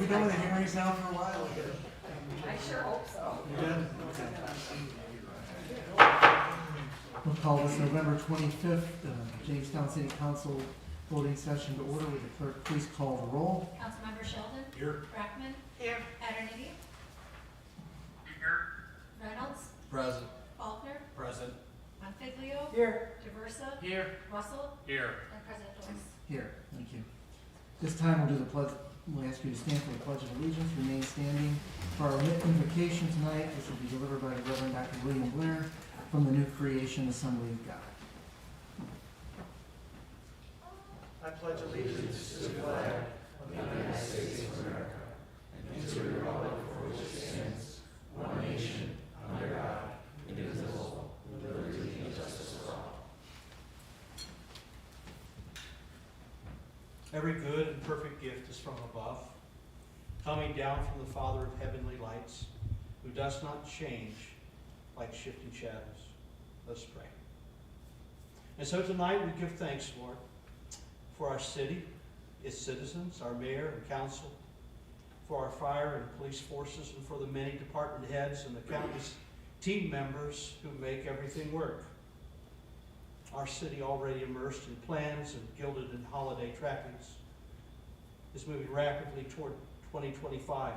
be done with the hearings now for a while here. I sure hope so. You good? We'll call this November 25th, Jamestown City Council voting session to order. Would the clerk please call the roll? Councilmember Sheldon. Here. Brackman. Here. Paternity. Here. Reynolds. Present. Faulkner. Present. Monfiglio. Here. Diversa. Here. Russell. Here. And President Joyce. Here, thank you. This time we'll do the pledge. We'll ask you to stand for the Pledge of Allegiance. Remain standing for our invocation tonight, which will be delivered by the Reverend Dr. William Blair from the New Creation Assembly of God. I pledge allegiance to the flag of the United States of America and to the republic for which it stands, one nation, under God, indivisible, with liberty and justice for all. Every good and perfect gift is from above, coming down from the Father of heavenly lights, who does not change like shifting shadows. Let's pray. And so tonight we give thanks, Lord, for our city, its citizens, our mayor and council, for our fire and police forces, and for the many department heads and the county's team members who make everything work. Our city, already immersed in plans and gilded in holiday trappings, is moving rapidly toward 2025,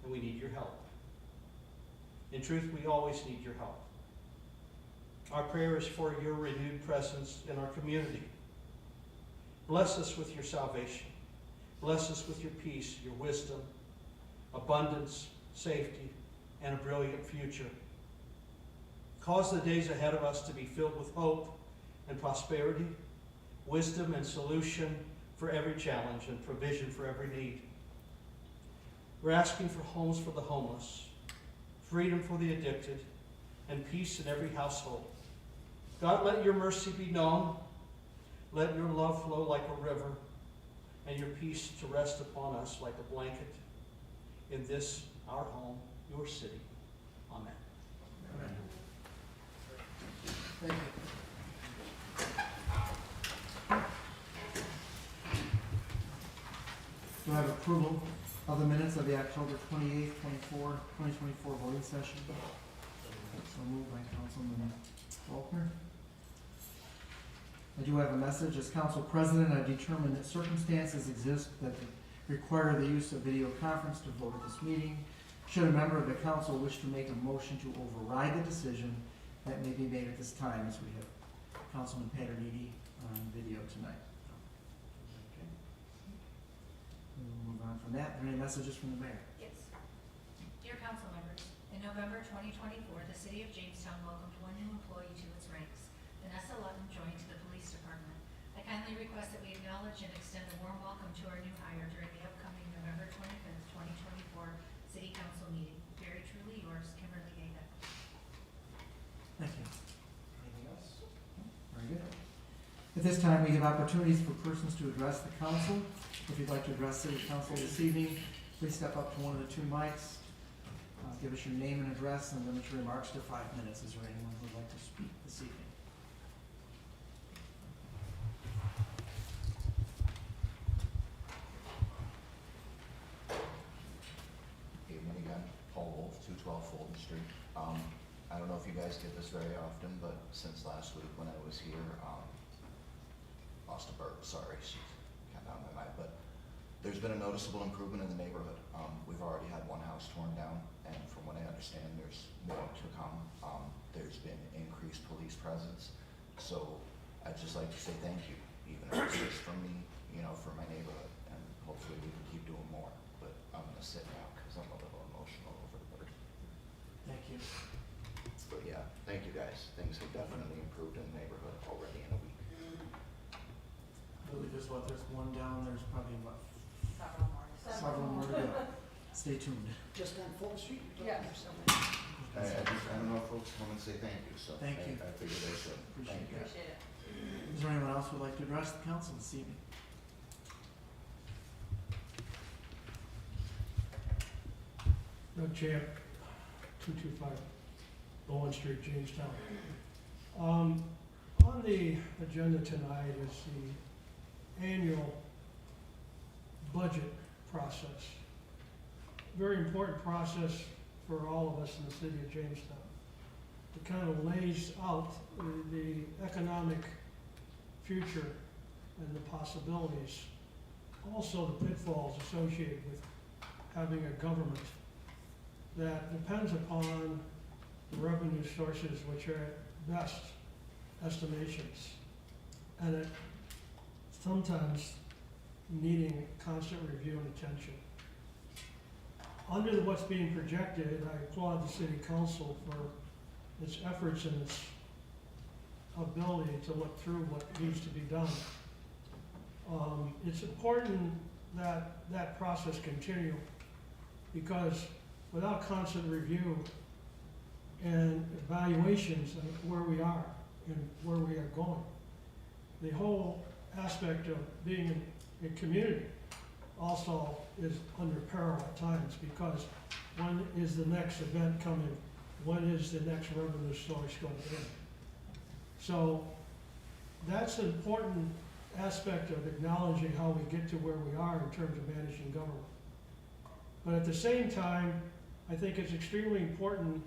and we need your help. In truth, we always need your help. Our prayer is for your renewed presence in our community. Bless us with your salvation. Bless us with your peace, your wisdom, abundance, safety, and a brilliant future. Cause the days ahead of us to be filled with hope and prosperity, wisdom and solution for every challenge, and provision for every need. We're asking for homes for the homeless, freedom for the addicted, and peace in every household. God, let your mercy be known. Let your love flow like a river, and your peace to rest upon us like a blanket in this, our home, your city. Amen. Amen. Thank you. Do I have approval of the minutes of the October 28th, 2024 voting session? So moved by Councilman Faulkner. I do have a message. As council president, I determined that circumstances exist that require the use of video conference to vote at this meeting. Should a member of the council wish to make a motion to override the decision, that may be made at this time, as we have Councilman Paternity on video tonight. Okay. We'll move on from that. Are there any messages from the mayor? Yes. Dear council members, in November 2024, the city of Jamestown welcomed one new employee to its ranks. Vanessa Lutton joined the police department. I kindly request that we acknowledge and extend a warm welcome to our new hire during the upcoming November 25th, 2024 City Council meeting. Very truly yours, Kimberly Gaga. Thank you. Anything else? Very good. At this time, we give opportunities for persons to address the council. If you'd like to address city council this evening, please step up to one of the two mics. Give us your name and address, and limit your remarks to 5 minutes. Is there anyone who would like to speak this evening? Evening again, Paul Wolf, 212 Fulton Street. I don't know if you guys get this very often, but since last week when I was here, lost a bird, sorry, she's kind of on my mind, but there's been a noticeable improvement in the neighborhood. We've already had one house torn down, and from what I understand, there's more to come. There's been increased police presence, so I'd just like to say thank you, even if it's just from me, you know, for my neighborhood, and hopefully we can keep doing more. But I'm gonna sit now because I'm a little emotional over the bird. Thank you. But yeah, thank you guys. Things have definitely improved in the neighborhood already in a week. I believe there's one down. There's probably Several more. several more to go. Stay tuned. Just on Fulton Street? Yeah. I don't know if folks come and say thank you, so Thank you. I figured they should. Appreciate Thank you. Appreciate it. Is there anyone else who would like to address the council this evening? Doug Champ, 225 Bowen Street, Jamestown. On the agenda tonight is the annual budget process. Very important process for all of us in the city of Jamestown. It kind of lays out the economic future and the possibilities, also the pitfalls associated with having a government that depends upon the revenue sources, which are at best estimations, and it sometimes needing constant review and attention. Under what's being projected, I applaud the city council for its efforts and its ability to look through what needs to be done. It's important that that process continue, because without constant review and evaluations of where we are and where we are going, the whole aspect of being a community also is under peril at times, because when is the next event coming? When is the next revenue source going in? So that's an important aspect of acknowledging how we get to where we are in terms of managing government. But at the same time, I think it's extremely important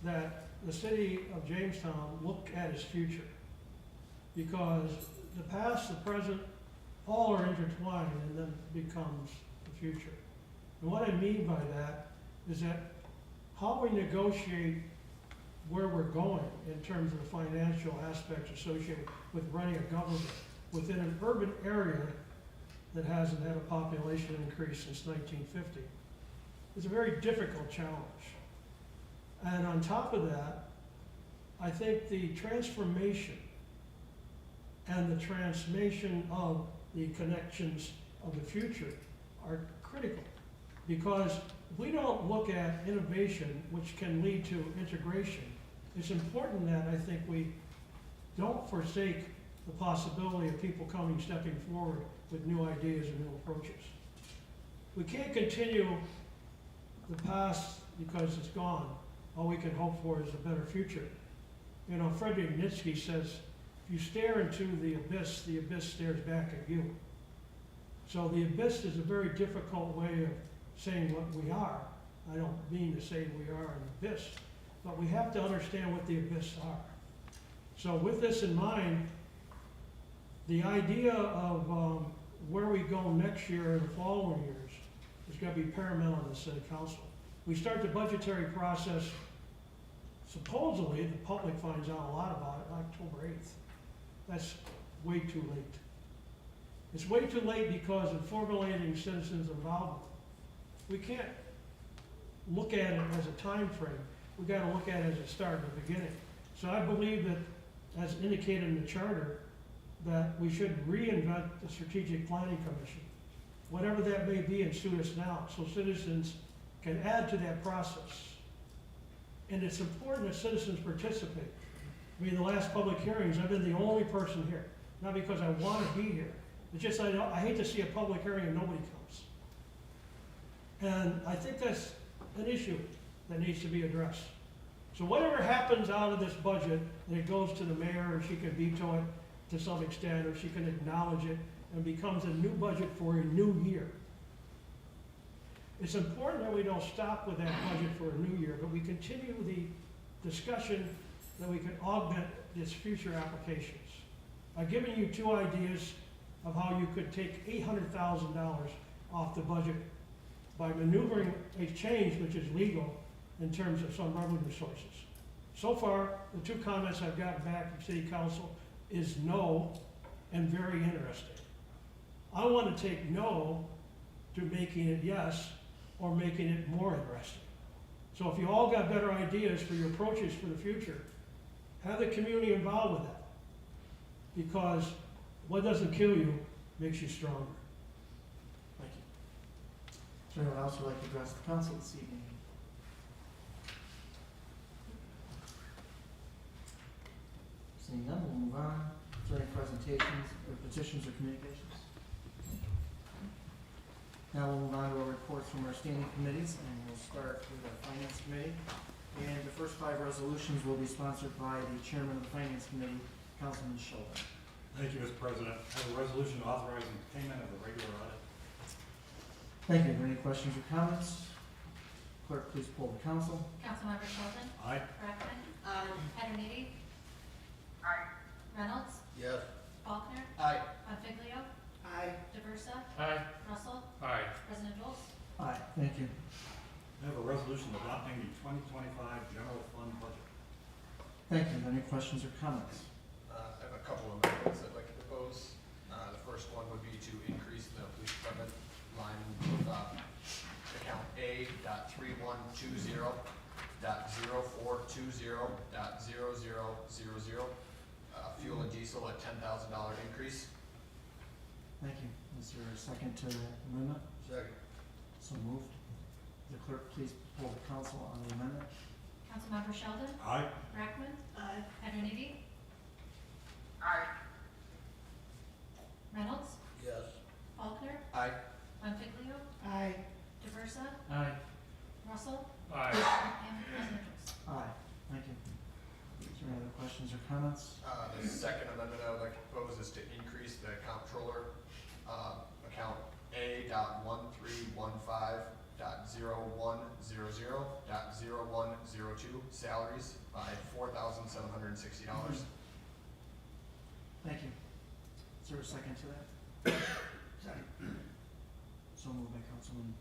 that the city of Jamestown look at its future, because the past, the present, all are intertwined and then becomes the future. And what I mean by that is that how we negotiate where we're going in terms of the financial aspects associated with running a government within an urban area that hasn't had a population increase since 1950 is a very difficult challenge. And on top of that, I think the transformation and the transmission of the connections of the future are critical, because if we don't look at innovation, which can lead to integration, it's important that I think we don't forsake the possibility of people stepping forward with new ideas and new approaches. We can't continue the past because it's gone. All we can hope for is a better future. You know, Frederick Nietzsche says, if you stare into the abyss stares back at you. So the abyss is a very difficult way of saying what we are. I don't mean to say we are an abyss, but we have to understand what the abyss are. So with this in mind, the idea of where we go next year and the following years is going to be paramount in the city council. We start the budgetary process, supposedly the public finds out a lot about it October 8th. That's way too late. It's way too late because in formulating citizens' involvement, we can't look at it as a time frame. We've got to look at it as a start, the beginning. So I believe that, as indicated in the charter, that we should reinvent the Strategic Planning Commission, whatever that may be, and suit us now, so citizens can add to that process. And it's important that citizens participate. I mean, the last public hearings, I've been the only person here, not because I want to be here. It's just I hate to see a public hearing and nobody comes. And I think that's an issue that needs to be addressed. So whatever happens out of this budget, and it goes to the mayor, or she can veto it to some extent, or she can acknowledge it, and becomes a new budget for a new year. It's important that we don't stop with that budget for a new year, but we continue the discussion that we can augment its future applications. I've given you two ideas of how you could take $800,000 off the budget by maneuvering a change which is legal in terms of some revenue sources. So far, the two comments I've gotten back from City Council is no and very interesting. I want to take no to making it yes or making it more interesting. So if you all got better ideas for your approaches for the future, have the community involved with that. Because what doesn't kill you makes you stronger. Thank you. Is there anyone else who would like to address the council this evening? Seeing none, we'll move on. Is there any presentations or petitions or communications? Now we'll move on to our reports from our standing committees, and we'll start with our Finance Committee. And the first 5 resolutions will be sponsored by the Chairman of the Finance Committee, Councilman Schultz. Thank you, Mr. President. I have a resolution authorizing payment of the regular audit. Thank you. Are there any questions or comments? Clerk, please poll the council. Councilmember Sheldon. Aye. Brackman. Aye. Petroniti. Aye. Reynolds. Yes. Faulkner. Aye. Bonfiglio. Aye. DeVersa. Aye. Russell. Aye. President Jones. Aye. Thank you. I have a resolution adopting the 2025 general fund budget. Thank you. Are there any questions or comments? I have a couple of amendments I'd like to propose. The first one would be to increase the police department line with, account A dot 3120 dot 0420 dot 0000, fuel and diesel at $10,000 increase. Thank you. Is there a second to that amendment? Second. So moved. The clerk, please poll the council on the amendment. Councilmember Sheldon. Aye. Brackman. Aye. Petroniti. Aye. Reynolds. Yes. Faulkner. Aye. Bonfiglio. Aye. DeVersa. Aye. Russell. Aye. And President Jones. Aye. Thank you. Is there any other questions or comments? The second amendment I would like to propose is to increase the comptroller, account A dot 1315 dot 0100 dot 0102, salaries by $4,760. Thank you. Is there a second to that? Second. So moved by Councilman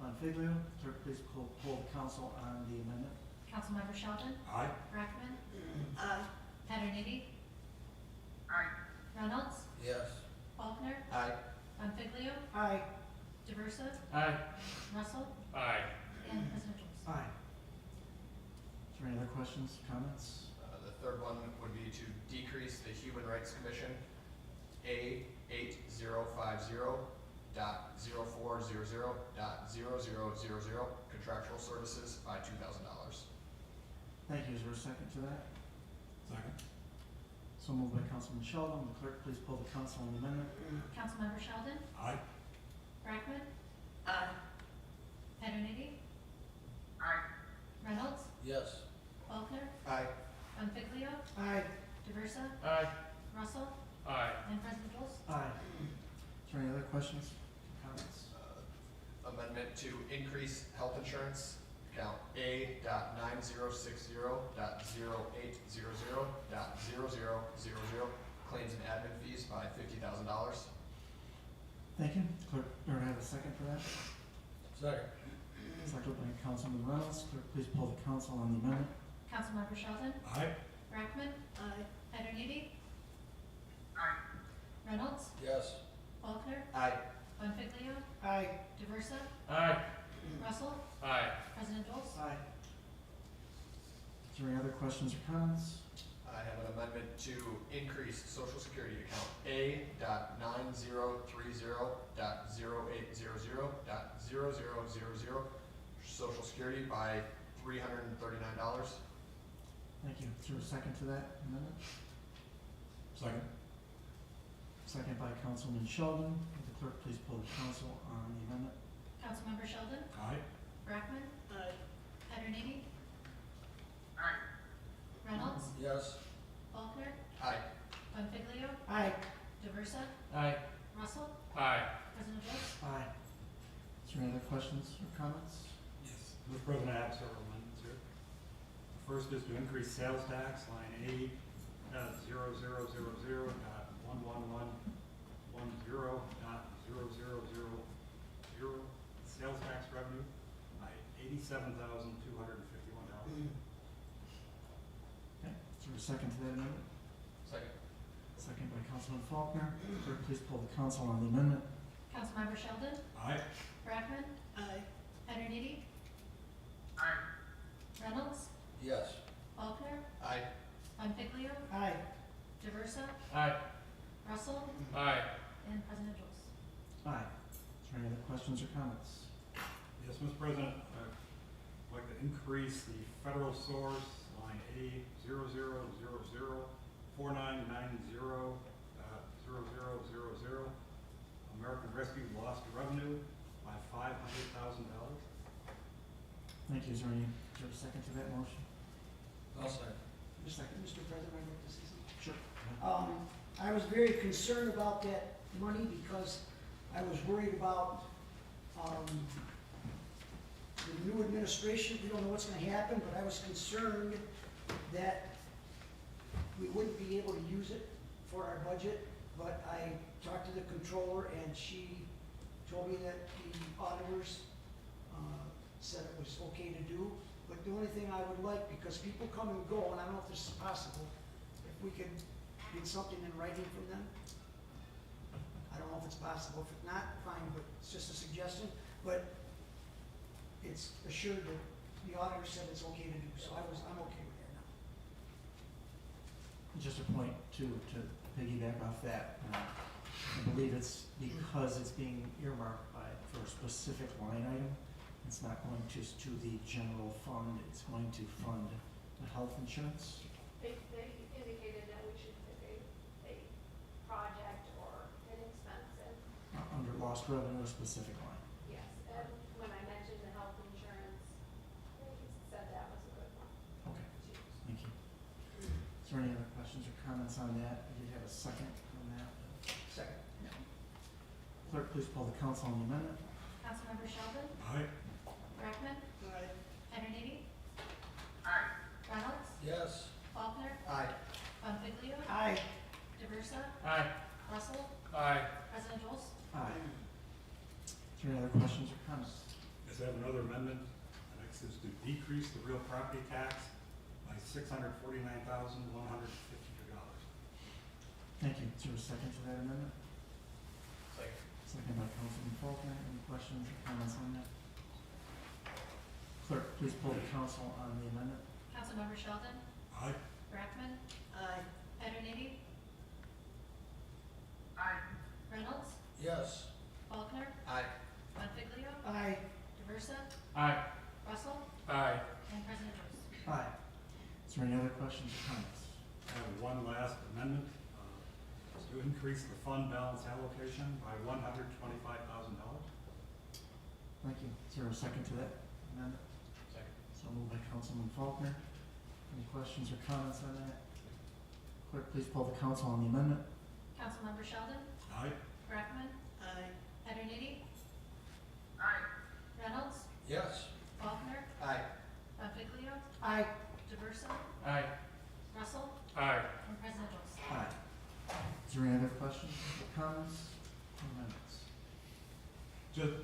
Bonfiglio. Clerk, please poll the council on the amendment. Councilmember Sheldon. Aye. Brackman. Aye. Petroniti. Aye. Reynolds. Yes. Faulkner. Aye. Bonfiglio. Aye. DeVersa. Aye. Russell. Aye. And President Jones. Aye. Is there any other questions, comments? The third one would be to decrease the Human Rights Commission, A 8050 dot 0400 dot 0000, contractual services by $2,000. Thank you. Is there a second to that? Second. So moved by Councilman Sheldon. The clerk, please poll the council on the amendment. Councilmember Sheldon. Aye. Brackman. Aye. Petroniti. Aye. Reynolds. Yes. Faulkner. Aye. Bonfiglio. Aye. DeVersa. Aye. Russell. Aye. And President Jones. Aye. Is there any other questions, comments? Amendment to increase health insurance, account A dot 9060 dot 0800 dot 0000, claims and admin fees by $50,000. Thank you. Clerk, or do I have a second for that? Second. Second by Councilman Reynolds. Clerk, please poll the council on the amendment. Councilmember Sheldon. Aye. Brackman. Aye. Petroniti. Aye. Reynolds. Yes. Faulkner. Aye. Bonfiglio. Aye. DeVersa. Aye. Russell. Aye. President Jones. Aye. Is there any other questions or comments? I have an amendment to increase social security account A dot 9030 dot 0800 dot 0000, social security by $339. Thank you. Is there a second to that amendment? Second. Second by Councilman Sheldon. Would the clerk please poll the council on the amendment? Councilmember Sheldon. Aye. Brackman. Aye. Petroniti. Aye. Reynolds. Yes. Faulkner. Aye. Bonfiglio. Aye. DeVersa. Aye. Russell. Aye. President Jones. Aye. Is there any other questions or comments? Yes. Mr. President, I have several amendments here. The first is to increase sales tax, line A, 0000 dot 11110 dot 0000, sales tax revenue by $87,251. Okay. Is there a second to that amendment? Second. Second by Councilman Faulkner. Clerk, please poll the council on the amendment. Councilmember Sheldon. Aye. Brackman. Aye. Petroniti. Aye. Reynolds. Yes. Faulkner. Aye. Bonfiglio. Aye. DeVersa. Aye. Russell. Aye. And President Jones. Aye. Is there any other questions or comments? Yes, Mr. President, I'd like to increase the federal source, line A, 004990.0000, American Rescue lost revenue by $500,000. Thank you. Is there a second to that motion? I'll second. Second, Mr. President, I make this easy. Sure. I was very concerned about that money because I was worried about The new administration, we don't know what's gonna happen, but I was concerned that we wouldn't be able to use it for our budget, but I talked to the controller and she told me that the auditors said it was okay to do. But the only thing I would like, because people come and go, and I don't know if this is possible, if we could get something in writing from them. I don't know if it's possible. If not, fine, but it's just a suggestion. But it's assured that the auditor said it's okay to do, so I'm okay with that now. Just a point to piggyback off that, I believe it's because it's being earmarked for a specific line item. It's not going just to the general fund, it's going to fund the health insurance. They indicated that we should pick a project or an expense, and Under lost revenue, a specific line. yes, and when I mentioned the health insurance, they said that was a good one Okay, to use. thank you. Is there any other questions or comments on that? I did have a second on that. Second. Clerk, please poll the council on the amendment. Councilmember Sheldon? Aye. Brackman? Aye. Ederneady? Aye. Reynolds? Yes. Faulkner? Aye. Bonfiglio? Aye. DeVersa? Aye. Russell? Aye. President Jones? Aye. Is there any other questions or comments? Yes, I have another amendment. The next is to decrease the real property tax by $649,152. Thank you. Is there a second to that amendment? Second. Second by Councilman Faulkner. Any questions or comments on that? Clerk, please poll the council on the amendment. Councilmember Sheldon? Aye. Brackman? Aye. Ederneady? Aye. Reynolds? Yes. Faulkner? Aye. Bonfiglio? Aye. DeVersa? Aye. Russell? Aye. And President Jones? Aye. Is there any other questions or comments? I have one last amendment, is to increase the fund balance allocation by $125,000. Thank you. Is there a second to that amendment? Second. So moved by Councilman Faulkner. Any questions or comments on that? Clerk, please poll the council on the amendment. Councilmember Sheldon? Aye. Brackman? Aye. Ederneady? Aye. Reynolds? Yes. Faulkner? Aye. Bonfiglio? Aye. DeVersa? Aye. Russell? Aye. And President Jones? Aye. Is there any other questions or comments or amendments?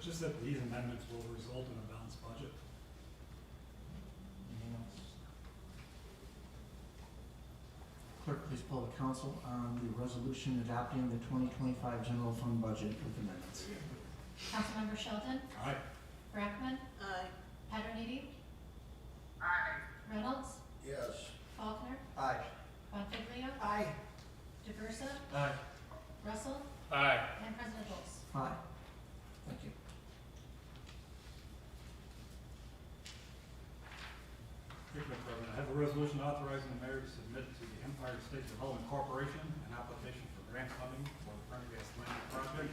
Just that these amendments will result in a balanced budget. Anything else? Clerk, please poll the council on the resolution adopting the 2025 general fund budget with amendments. Councilmember Sheldon? Aye. Brackman? Aye. Ederneady? Aye. Reynolds? Yes. Faulkner? Aye. Bonfiglio? Aye. DeVersa? Aye. Russell? Aye. And President Jones? Aye. Thank you. Thank you, Mr. President. I have a resolution authorizing the mayor to submit to the Empire State Development Corporation an application for grant funding for the Prendergast Landing project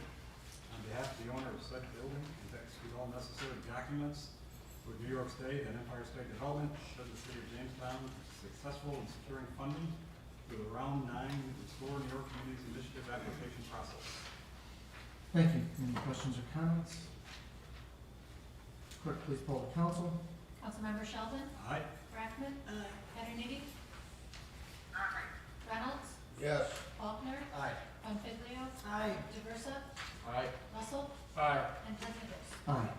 on behalf of the owner of said building and to execute all necessary documents with New York State and Empire State Development should the city of Jamestown be successful in securing funding through the Round 9 Restore New York Communities Initiative application process. Thank you. Any questions or comments? Clerk, please poll the council. Councilmember Sheldon? Aye. Brackman? Aye. Ederneady? Aye. Reynolds? Yes. Faulkner? Aye. Bonfiglio? Aye. DeVersa? Aye. Russell? Aye. And President Jones? Aye.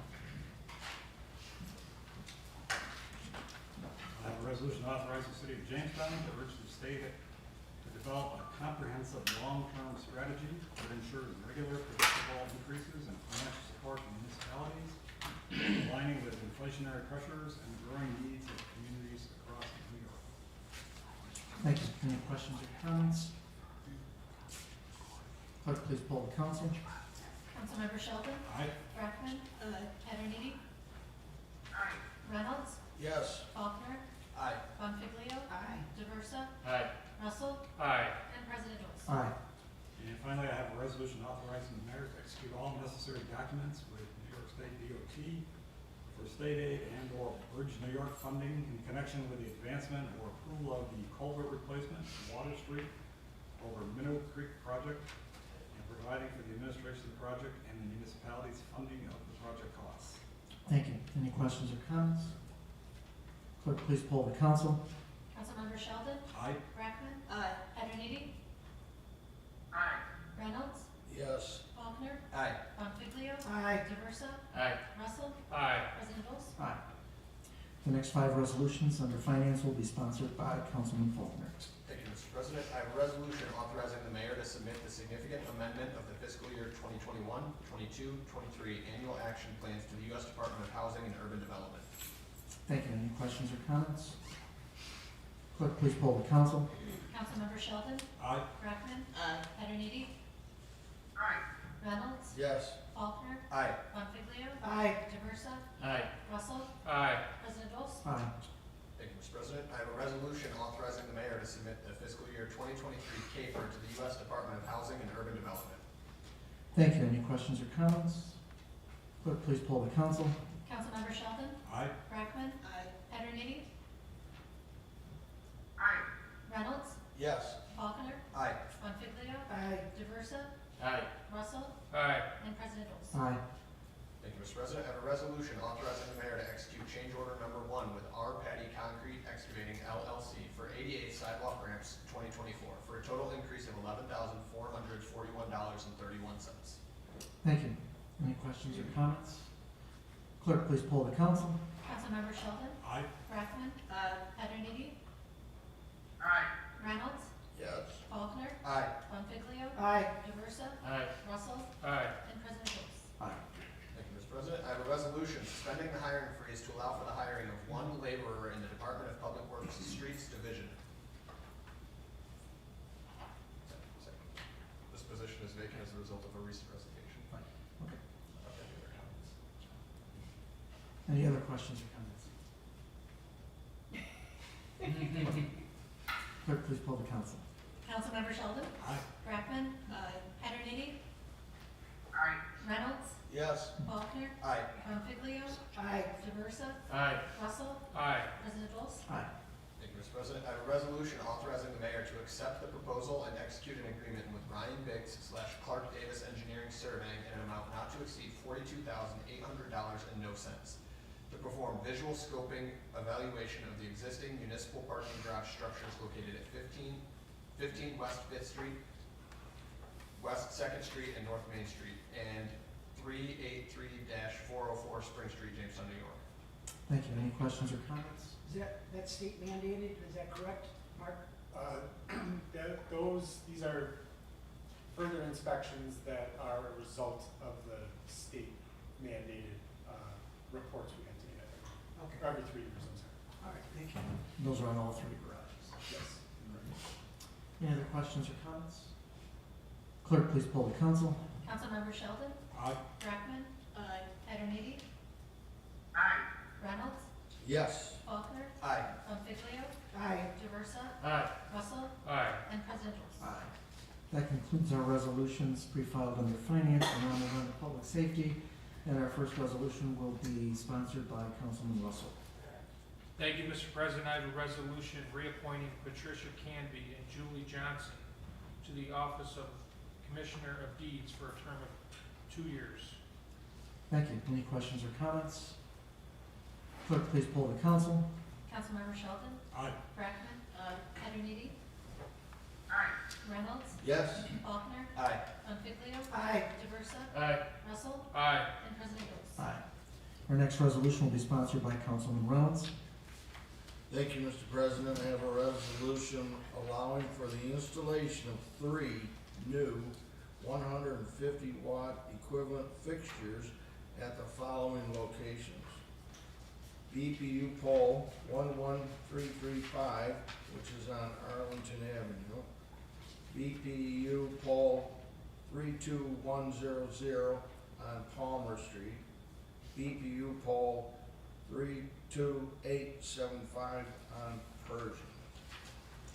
I have a resolution authorizing the city of Jamestown to urge the state to develop a comprehensive long-term strategy that ensures regular, predictable increases in financial support from municipalities, aligning with inflationary pressures and growing needs of communities across New York. Thank you. Any questions or comments? Clerk, please poll the council. Councilmember Sheldon? Aye. Brackman? Aye. Ederneady? Aye. Reynolds? Yes. Faulkner? Aye. Bonfiglio? Aye. DeVersa? Aye. Russell? Aye. And President Jones? Aye. And finally, I have a resolution authorizing the mayor to execute all necessary documents with New York State DOT for state aid and or Bridge New York funding in connection with the advancement or approval of the culvert replacement on Water Street over Minnow Creek project and provide providing for the administration of the project and the municipality's funding of the project costs. Thank you. Any questions or comments? Clerk, please poll the council. Councilmember Sheldon? Aye. Brackman? Aye. Pederniti? Aye. Reynolds? Yes. Faulkner? Aye. Bonfiglio? Aye. Diversa? Aye. Russell? Aye. President Bose? Aye. The next 5 resolutions under finance will be sponsored by Councilman Faulkner. Thank you, Mr. President. I have a resolution authorizing the mayor to submit the significant amendment of the fiscal year 2021, 22, 23 annual action plans to the U.S. Department of Housing and Urban Development. Thank you. Any questions or comments? Clerk, please poll the council. Councilmember Sheldon? Aye. Brackman? Aye. Pederniti? Aye. Reynolds? Yes. Faulkner? Aye. Bonfiglio? Aye. Diversa? Aye. Russell? Aye. President Bose? Aye. Thank you, Mr. President. I have a resolution authorizing the mayor to submit the fiscal year 2023 CAFR to the U.S. Department of Housing and Urban Development. Thank you. Any questions or comments? Clerk, please poll the council. Councilmember Sheldon? Aye. Brackman? Aye. Pederniti? Aye. Reynolds? Yes. Faulkner? Aye. Bonfiglio? Aye. Diversa? Aye. Russell? Aye. And President Bose? Aye. Thank you, Mr. President. I have a resolution authorizing the mayor to execute change order number 1 with R. Patty Concrete Excavating LLC for 88 sidewalk ramps 2024 for a total increase of $11,441.31. Thank you. Any questions or comments? Clerk, please poll the council. Councilmember Sheldon? Aye. Brackman? Aye. Pederniti? Aye. Reynolds? Yes. Faulkner? Aye. Bonfiglio? Aye. Diversa? Aye. Russell? Aye. And President Bose? Aye. Thank you, Mr. President. I have a resolution suspending the hiring freeze to allow for the hiring of 1 laborer in the Department of Public Works Streets Division. This position is vacant as a result of a recent resignation. Okay. Any other comments? Any other questions or comments? Clerk, please poll the council. Councilmember Sheldon? Aye. Brackman? Aye. Pederniti? Aye. Reynolds? Yes. Faulkner? Aye. Bonfiglio? Aye. Diversa? Aye. Russell? Aye. President Bose? Aye. Thank you, Mr. President. I have a resolution authorizing the mayor to accept the proposal and execute an agreement with Ryan Biggs / Clark Davis Engineering Surveying in an amount not to exceed $42,800.00 to perform visual scoping evaluation of the existing municipal parking garage structures located at 15 West 5th Street, West 2nd Street, and North Main Street, and 383-404 Spring Street, Jamestown, New York. Thank you. Any questions or comments? Is that state mandated? Is that correct, Mark? These are further inspections that are a result of the state mandated reports we have to get Okay. every 3 years, I'm sorry. All right, thank you. Those are on all 3 garages. Yes. Any other questions or comments? Clerk, please poll the council. Councilmember Sheldon? Aye. Brackman? Aye. Pederniti? Aye. Reynolds? Yes. Faulkner? Aye. Bonfiglio? Aye. Diversa? Aye. Russell? Aye. And President Bose? Aye. That concludes our resolutions pre-filed under finance and now move on to public safety. And our first resolution will be sponsored by Councilman Russell. Thank you, Mr. President. I have a resolution reappointing Patricia Canby and Julie Johnson to the office of Commissioner of Deeds for a term of 2 years. Thank you. Any questions or comments? Clerk, please poll the council. Councilmember Sheldon? Aye. Brackman? Aye. Pederniti? Aye. Reynolds? Yes. Faulkner? Aye. Bonfiglio? Aye. Diversa? Aye. Russell? Aye. And President Bose? Aye. Our next resolution will be sponsored by Councilman Reynolds. Thank you, Mr. President. I have a resolution allowing for the installation of 3 new 150-watt equivalent fixtures at the following locations. BPU pole 11335, which is on Arlington Avenue. BPU pole 32100 on Palmer Street. BPU pole 32875 on Pershing.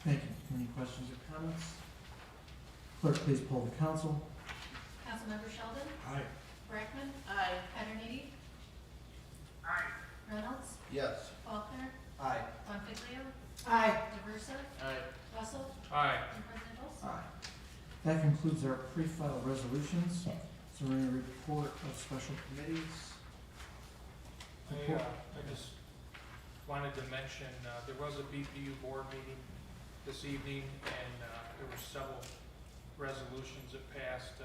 Thank you. Any questions or comments? Clerk, please poll the council. Councilmember Sheldon? Aye. Brackman? Aye. Pederniti? Aye. Reynolds? Yes. Faulkner? Aye. Bonfiglio? Aye. Diversa? Aye. Russell? Aye. And President Bose? Aye. That concludes our pre-filed resolutions. Is there any report of special committees? I just wanted to mention, there was a BPU board meeting this evening, and there were several resolutions that passed.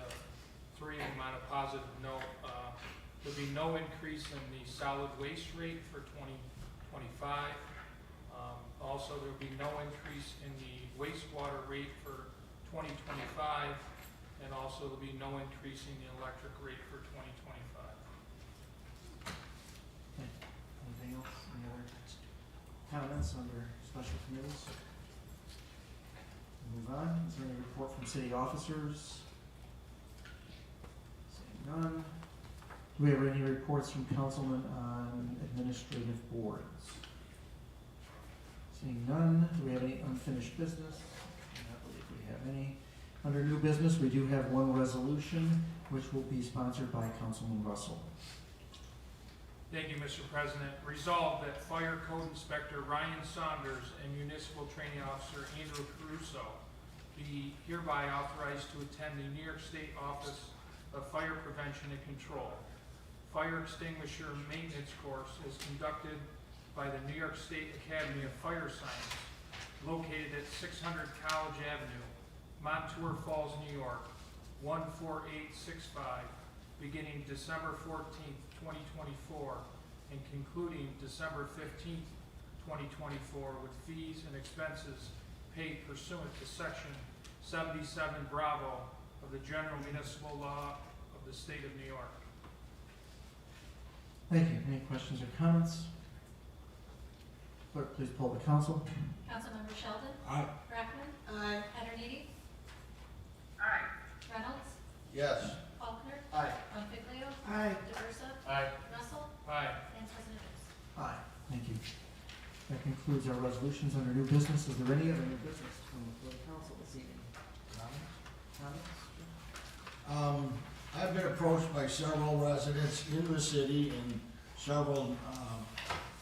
Three of them on a positive note. There'll be no increase in the solid waste rate for 2025. Also, there'll be no increase in the wastewater rate for 2025, and also there'll be no increase in the electric rate for 2025. Anything else? Any other comments under special committees? Move on. Is there any report from city officers? Seeing none. Do we have any reports from councilmen on administrative boards? Seeing none. Do we have any unfinished business? I don't believe we have any. Under new business, we do have one resolution, which will be sponsored by Councilman Russell. Thank you, Mr. President. Resolved that Fire Code Inspector Ryan Saunders and Municipal Training Officer Andrew Caruso be hereby authorized to attend the New York State Office of Fire Prevention and Control. Fire extinguisher maintenance course is conducted by the New York State Academy of Fire Science, located at 600 College Avenue, Montour Falls, New York, 14865, beginning December 14th, 2024, and concluding December 15th, 2024, with fees and expenses paid pursuant to Section 77 Bravo of the General Municipal Law of the State of New York. Thank you. Any questions or comments? Clerk, please poll the council. Councilmember Sheldon? Aye. Brackman? Aye. Petterniti? Aye. Reynolds? Yes. Faulkner? Aye. Bonfiglio? Aye. DeVersa? Aye. Russell? Aye. And President Hughes. Aye. Thank you. That concludes our resolutions under new business. Is there any other new business from the council this evening? Comments? I've been approached by several residents in the city and several,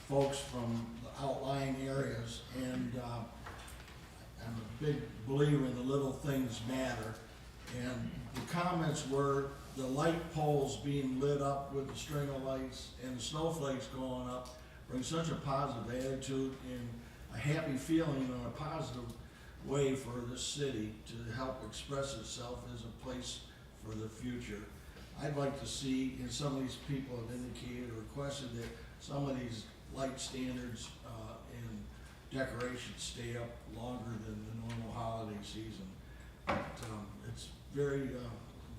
folks from the outlying areas, and, I'm a big believer in the little things matter. And the comments were the light poles being lit up with the string of lights and the snowflakes going up brings such a positive attitude and a happy feeling in a positive way for this city to help express itself as a place for the future. I'd like to see, and some of these people have indicated or requested that some of these light standards and decorations stay up longer than the normal holiday season. But, it's very,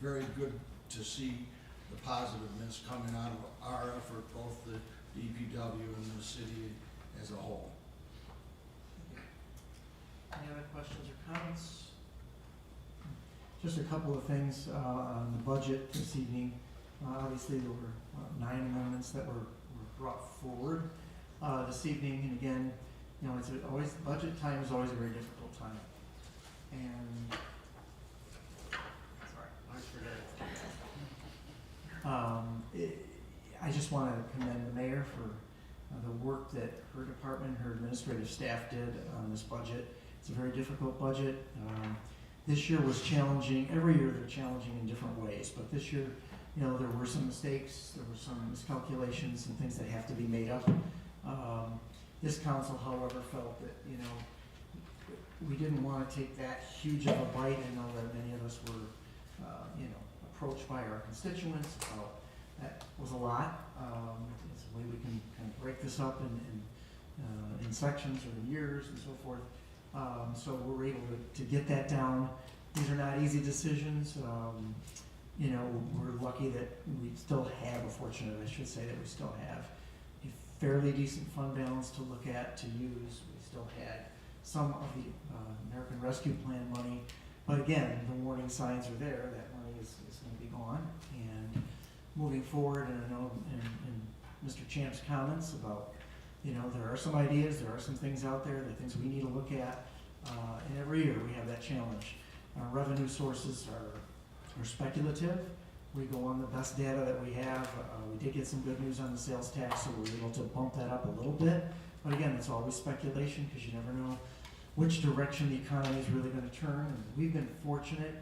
very good to see the positiveness coming out of our effort, both the DPW and the city as a whole. Any other questions or comments? Just a couple of things on the budget this evening. Obviously, there were 9 amendments that were brought forward this evening. And again, you know, it's always, budget time is always a very difficult time. And, sorry, I always forget it. I just want to commend the mayor for the work that her department, her administrative staff did on this budget. It's a very difficult budget. This year was challenging. Every year they're challenging in different ways, but this year, you know, there were some mistakes, there were some miscalculations and things that have to be made up. This council, however, felt that, you know, we didn't want to take that huge of a bite. I know that many of us were, you know, approached by our constituents about that was a lot. It's a way we can kind of break this up in sections or in years and so forth. So we're able to get that down. These are not easy decisions. You know, we're lucky that we still have, or fortunate, I should say, that we still have a fairly decent fund balance to look at, to use. We still had some of the American Rescue Plan money, but again, the warning signs are there. That money is going to be gone. And moving forward, and I know in Mr. Champ's comments about, you know, there are some ideas, there are some things out there, the things we need to look at, and every year we have that challenge. Our revenue sources are speculative. We go on the best data that we have. We did get some good news on the sales tax, so we were able to bump that up a little bit. But again, it's always speculation because you never know which direction the economy is really going to turn. And we've been fortunate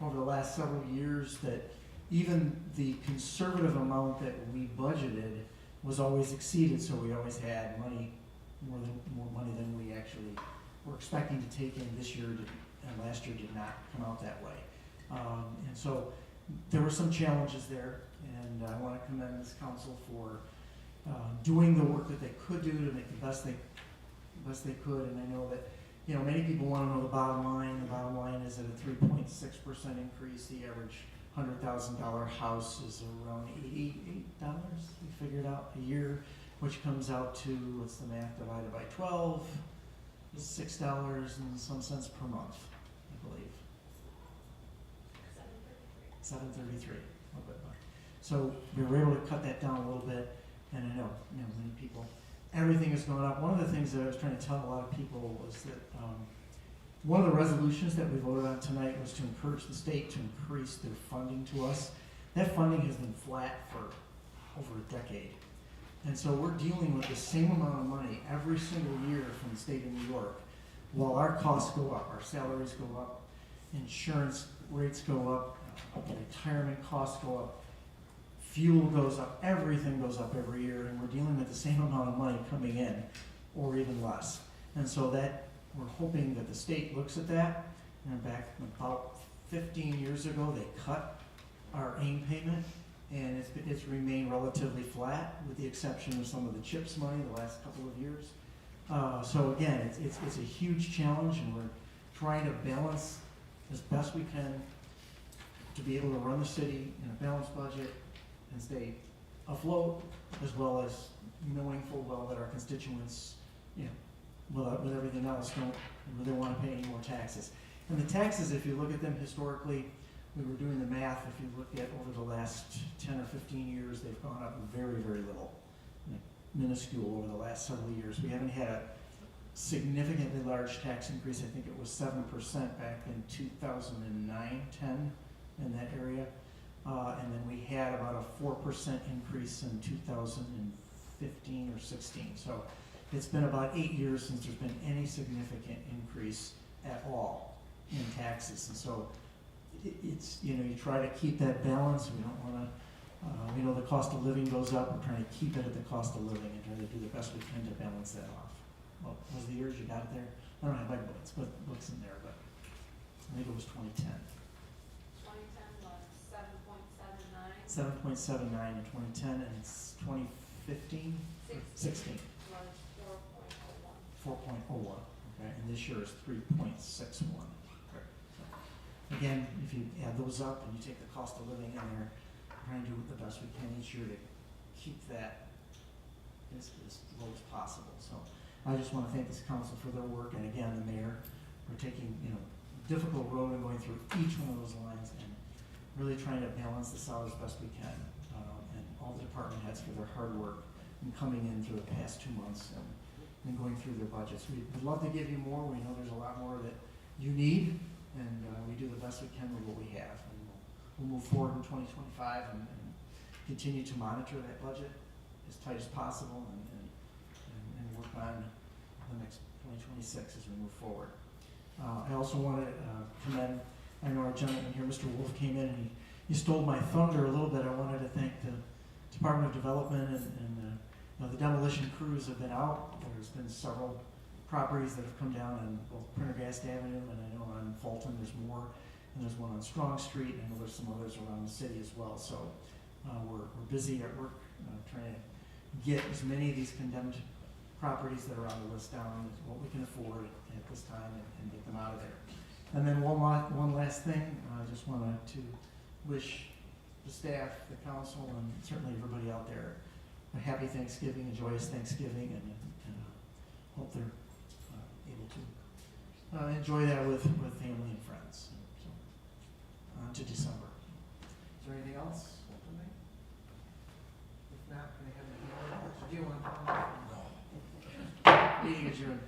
over the last several years that even the conservative amount that we budgeted was always exceeded, so we always had money, more money than we actually were expecting to take in this year, and last year did not come out that way. And so there were some challenges there, and I want to commend this council for doing the work that they could do to make the best they could. And I know that, you know, many people want to know the bottom line. The bottom line is at a 3.6% increase. The average $100,000 house is around $88, we figured out, a year, which comes out to, what's the math, divided by 12, is $6 and some cents per month, I believe. $7.33, a little bit more. So we were able to cut that down a little bit, and I know many people, everything is going up. One of the things that I was trying to tell a lot of people was that one of the resolutions that we voted on tonight was to encourage the state to increase their funding to us. That funding has been flat for over a decade. And so we're dealing with the same amount of money every single year from the state of New York, while our costs go up, our salaries go up, insurance rates go up, retirement costs go up, fuel goes up, everything goes up every year, and we're dealing with the same amount of money coming in, or even less. And so that, we're hoping that the state looks at that, and back about 15 years ago, they cut our AIM payment, and it's remained relatively flat, with the exception of some of the CHIPS money the last couple of years. So again, it's a huge challenge, and we're trying to balance as best we can to be able to run the city in a balanced budget and stay afloat, as well as knowing full well that our constituents, with everything else, don't really want to pay any more taxes. And the taxes, if you look at them historically, we were doing the math, if you look at over the last 10 or 15 years, they've gone up very, very little, minuscule over the last several years. We haven't had a significantly large tax increase. I think it was 7% back in 2009, 10, in that area. And then we had about a 4% increase in 2015 or 16. So it's been about 8 years since there's been any significant increase at all in taxes. And so it's, you try to keep that balance. We don't want to, we know the cost of living goes up. We're trying to keep it at the cost of living and try to do the best we can to balance that off. Well, was the years you got it there? I don't have my books in there, but I think it was 2010. 2010 was 7.79. 7.79 in 2010, and it's 2015? 16. Was 4.01. 4.01, okay, and this year is 3.61. So, again, if you add those up and you take the cost of living in there, we're trying to do the best we can each year to keep that as low as possible. So I just want to thank this council for their work, and again, the mayor for taking, difficult road and going through each one of those lines and really trying to balance this out as best we can. And all the department heads for their hard work and coming in through the past 2 months and going through their budgets. We'd love to give you more. We know there's a lot more that you need, and we do the best we can with what we have. And we'll move forward in 2025 and continue to monitor that budget as tight as possible and work on the next 2026 as we move forward. I also want to commend, I know our gentleman here, Mr. Wolf, came in and he stole my thunder a little bit. I wanted to thank the Department of Development and the demolition crews have been out. There's been several properties that have come down on both Prendergast Avenue, and I know on Fulton there's more, and there's one on Strong Street, and I know there's some others around the city as well. So we're busy at work trying to get as many of these condemned properties that are on the list down as what we can afford at this time and get them out of there. And then one last thing, I just wanted to wish the staff, the council, and certainly everybody out there a happy Thanksgiving, a joyous Thanksgiving, and hope they're able to enjoy that with family and friends. So, on to December. Is there anything else? If not, can I have a hand? Do you want to? No. Meeting adjourned.